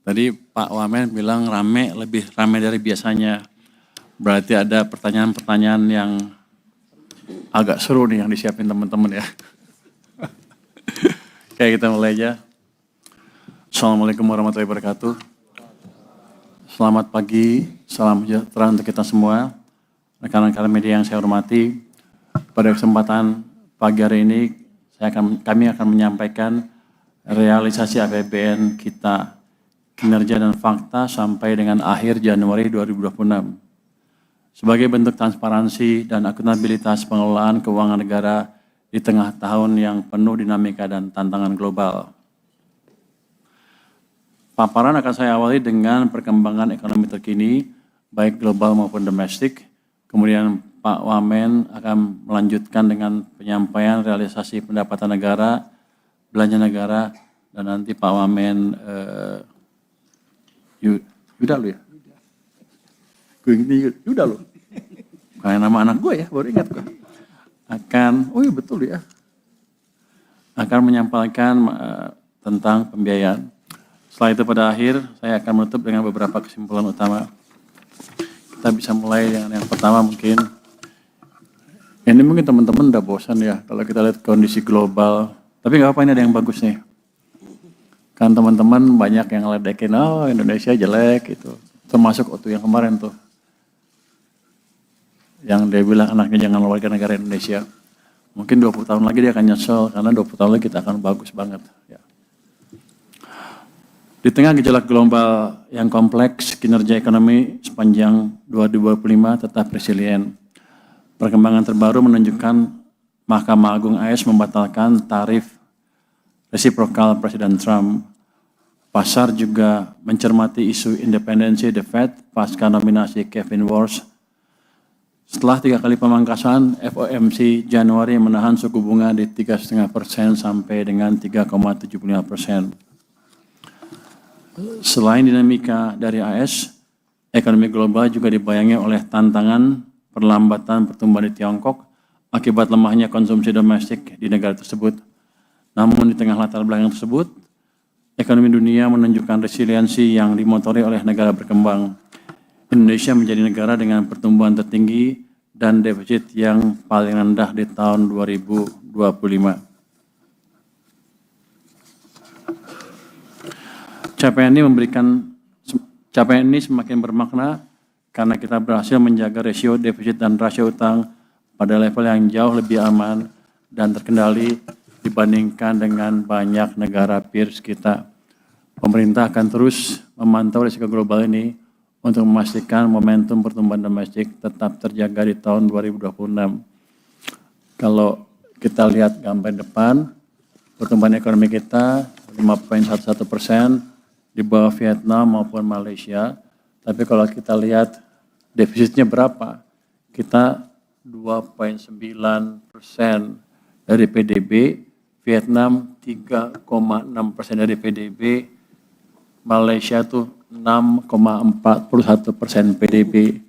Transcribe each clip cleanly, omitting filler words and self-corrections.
Tadi Pak Wamen bilang rame, lebih rame dari biasanya. Berarti ada pertanyaan-pertanyaan yang agak seru nih yang disiapin teman-teman ya. Oke, kita mulai aja. Assalamualaikum warahmatullahi wabarakatuh. Selamat pagi, salam sejahtera untuk kita semua. Rekan-rekan media yang saya hormati, pada kesempatan pagi hari ini kami akan menyampaikan realisasi APBN kita, kinerja dan fakta sampai dengan akhir Januari 2026. Sebagai bentuk transparansi dan akuntabilitas pengelolaan keuangan negara di tengah tahun yang penuh dinamika dan tantangan global. Paparan akan saya awali dengan perkembangan ekonomi terkini, baik global maupun domestik. Kemudian Pak Wamen akan melanjutkan dengan penyampaian realisasi pendapatan negara, belanja negara, dan nanti Pak Wamen, Yuda lu ya? Gue ini Yuda lu. Kayak nama anak gue ya, baru ingat gue. Oh iya betul ya. Akan menyampaikan tentang pembiayaan. Setelah itu pada akhir, saya akan menutup dengan beberapa kesimpulan utama. Kita bisa mulai dengan yang pertama mungkin. Ini mungkin teman-teman udah bosan ya, kalau kita lihat kondisi global. Tapi nggak apa-apa, ini ada yang bagus nih. Kan teman-teman banyak yang ledekin, oh Indonesia jelek gitu. Termasuk waktu yang kemarin tuh. Yang dia bilang anaknya jangan warga negara Indonesia. Mungkin 20 tahun lagi dia akan nyesel, karena 20 tahun lagi kita akan bagus banget. Ya. Di tengah gejolak global yang kompleks, kinerja ekonomi sepanjang 2025 tetap resilient. Perkembangan terbaru menunjukkan Mahkamah Agung AS membatalkan tarif resiprokal Presiden Trump. Pasar juga mencermati isu independensi The Fed pasca nominasi Kevin Warsh. Setelah 3 kali pemangkasan, FOMC Januari menahan suku bunga di 3,5% sampai dengan 3,75%. Selain dinamika dari AS, ekonomi global juga dibayangi oleh tantangan perlambatan pertumbuhan di Tiongkok akibat lemahnya konsumsi domestik di negara tersebut. Namun di tengah latar belakang tersebut, ekonomi dunia menunjukkan resiliensi yang dimotori oleh negara berkembang. Indonesia menjadi negara dengan pertumbuhan tertinggi dan defisit yang paling rendah di tahun 2025. Capaian ini semakin bermakna karena kita berhasil menjaga rasio defisit dan rasio utang pada level yang jauh lebih aman dan terkendali dibandingkan dengan banyak negara peers kita. Pemerintah akan terus memantau risiko global ini untuk memastikan momentum pertumbuhan domestik tetap terjaga di tahun 2026. Kalau kita lihat gambar depan, pertumbuhan ekonomi kita 5,11%, di bawah Vietnam maupun Malaysia. Tapi kalau kita lihat defisitnya berapa, kita 2,9% dari PDB, Vietnam 3,6% dari PDB, Malaysia tuh 6,41% PDB.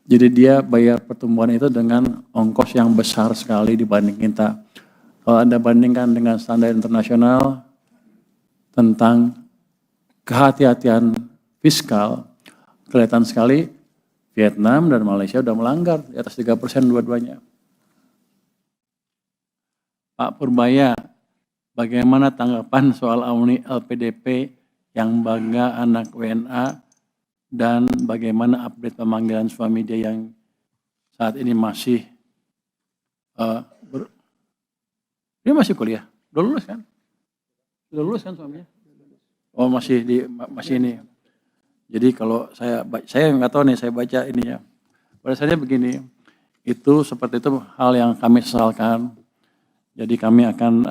Jadi dia bayar pertumbuhan itu dengan ongkos yang besar sekali dibanding kita. Kalau Anda bandingkan dengan standar internasional tentang kehati-hatian fiskal, kelihatan sekali Vietnam dan Malaysia sudah melanggar di atas 3% dua-duanya. Pak Purbaya, bagaimana tanggapan soal Auni LPDP yang bangga anak WNA dan bagaimana update pemanggilan suami dia yang saat ini masih dia masih kuliah, udah lulus kan? Udah lulus kan suaminya? Oh masih ini. Jadi kalau saya nggak tahu nih, saya baca ininya. Pada saatnya begini, itu seperti itu hal yang kami sesalkan. Jadi kami akan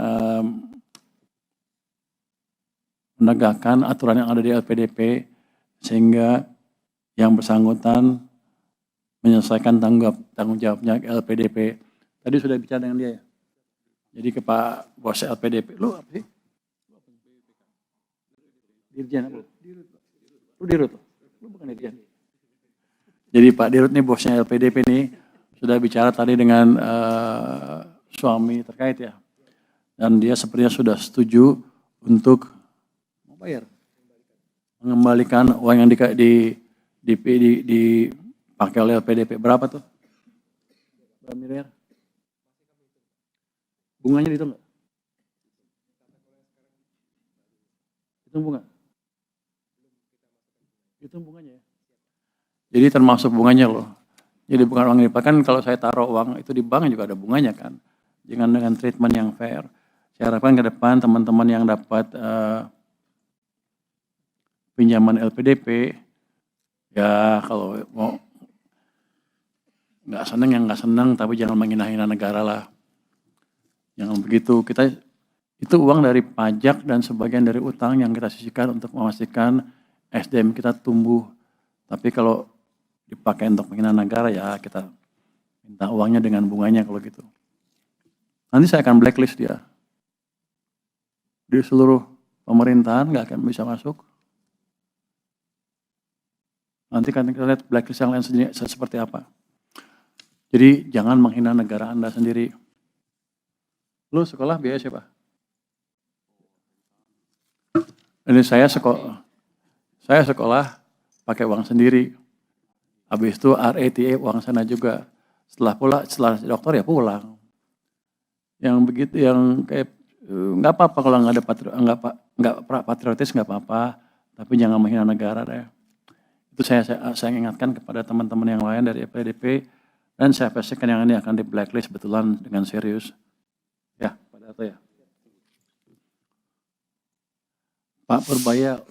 menegakkan aturan yang ada di LPDP sehingga yang bersangkutan menyelesaikan tanggung jawabnya LPDP. Tadi sudah bicara dengan dia ya. Jadi ke Pak Bos LPDP, lu apa sih? Dirjen apa? Lu Dirut? Lu bukan Dirjen. Jadi Pak Dirut nih bosnya LPDP nih sudah bicara tadi dengan suami terkait ya. Dan dia sepertinya sudah setuju untuk mau bayar. mengembalikan uang yang dipakai oleh LPDP. Berapa tuh? Berapa miliar? Bunganya itu enggak? Itu bunga? Itu bunganya ya? Jadi termasuk bunganya loh. Jadi bukan uang yang dipakai, kalau saya taruh uang itu di bank juga ada bunganya kan. Jangan dengan treatment yang fair. Saya harapkan ke depan teman-teman yang dapat pinjaman LPDP, ya kalau mau nggak seneng yang nggak seneng, tapi jangan menghina-hina negara lah. Jangan begitu. Kita itu uang dari pajak dan sebagian dari utang yang kita sisihkan untuk memastikan SDM kita tumbuh. Tapi kalau dipakai untuk menghina negara, ya kita minta uangnya dengan bunganya kalau gitu. Nanti saya akan blacklist dia. Di seluruh pemerintahan nggak akan bisa masuk. Nanti kan kita lihat blacklist yang lain seperti apa. Jadi jangan menghina negara Anda sendiri. Lu sekolah biaya siapa? Ini saya sekolah pakai uang sendiri. Habis itu RATA uang sana juga. Setelah dokter ya pulang. Yang begitu, yang kayak nggak apa-apa kalau nggak ada patriotis nggak apa-apa, tapi jangan menghina negara deh. Itu saya ingatkan kepada teman-teman yang lain dari LPDP, dan saya pastikan yang ini akan di blacklist betulan dengan serius. Ya, Pak Dato ya. Pak Purbaya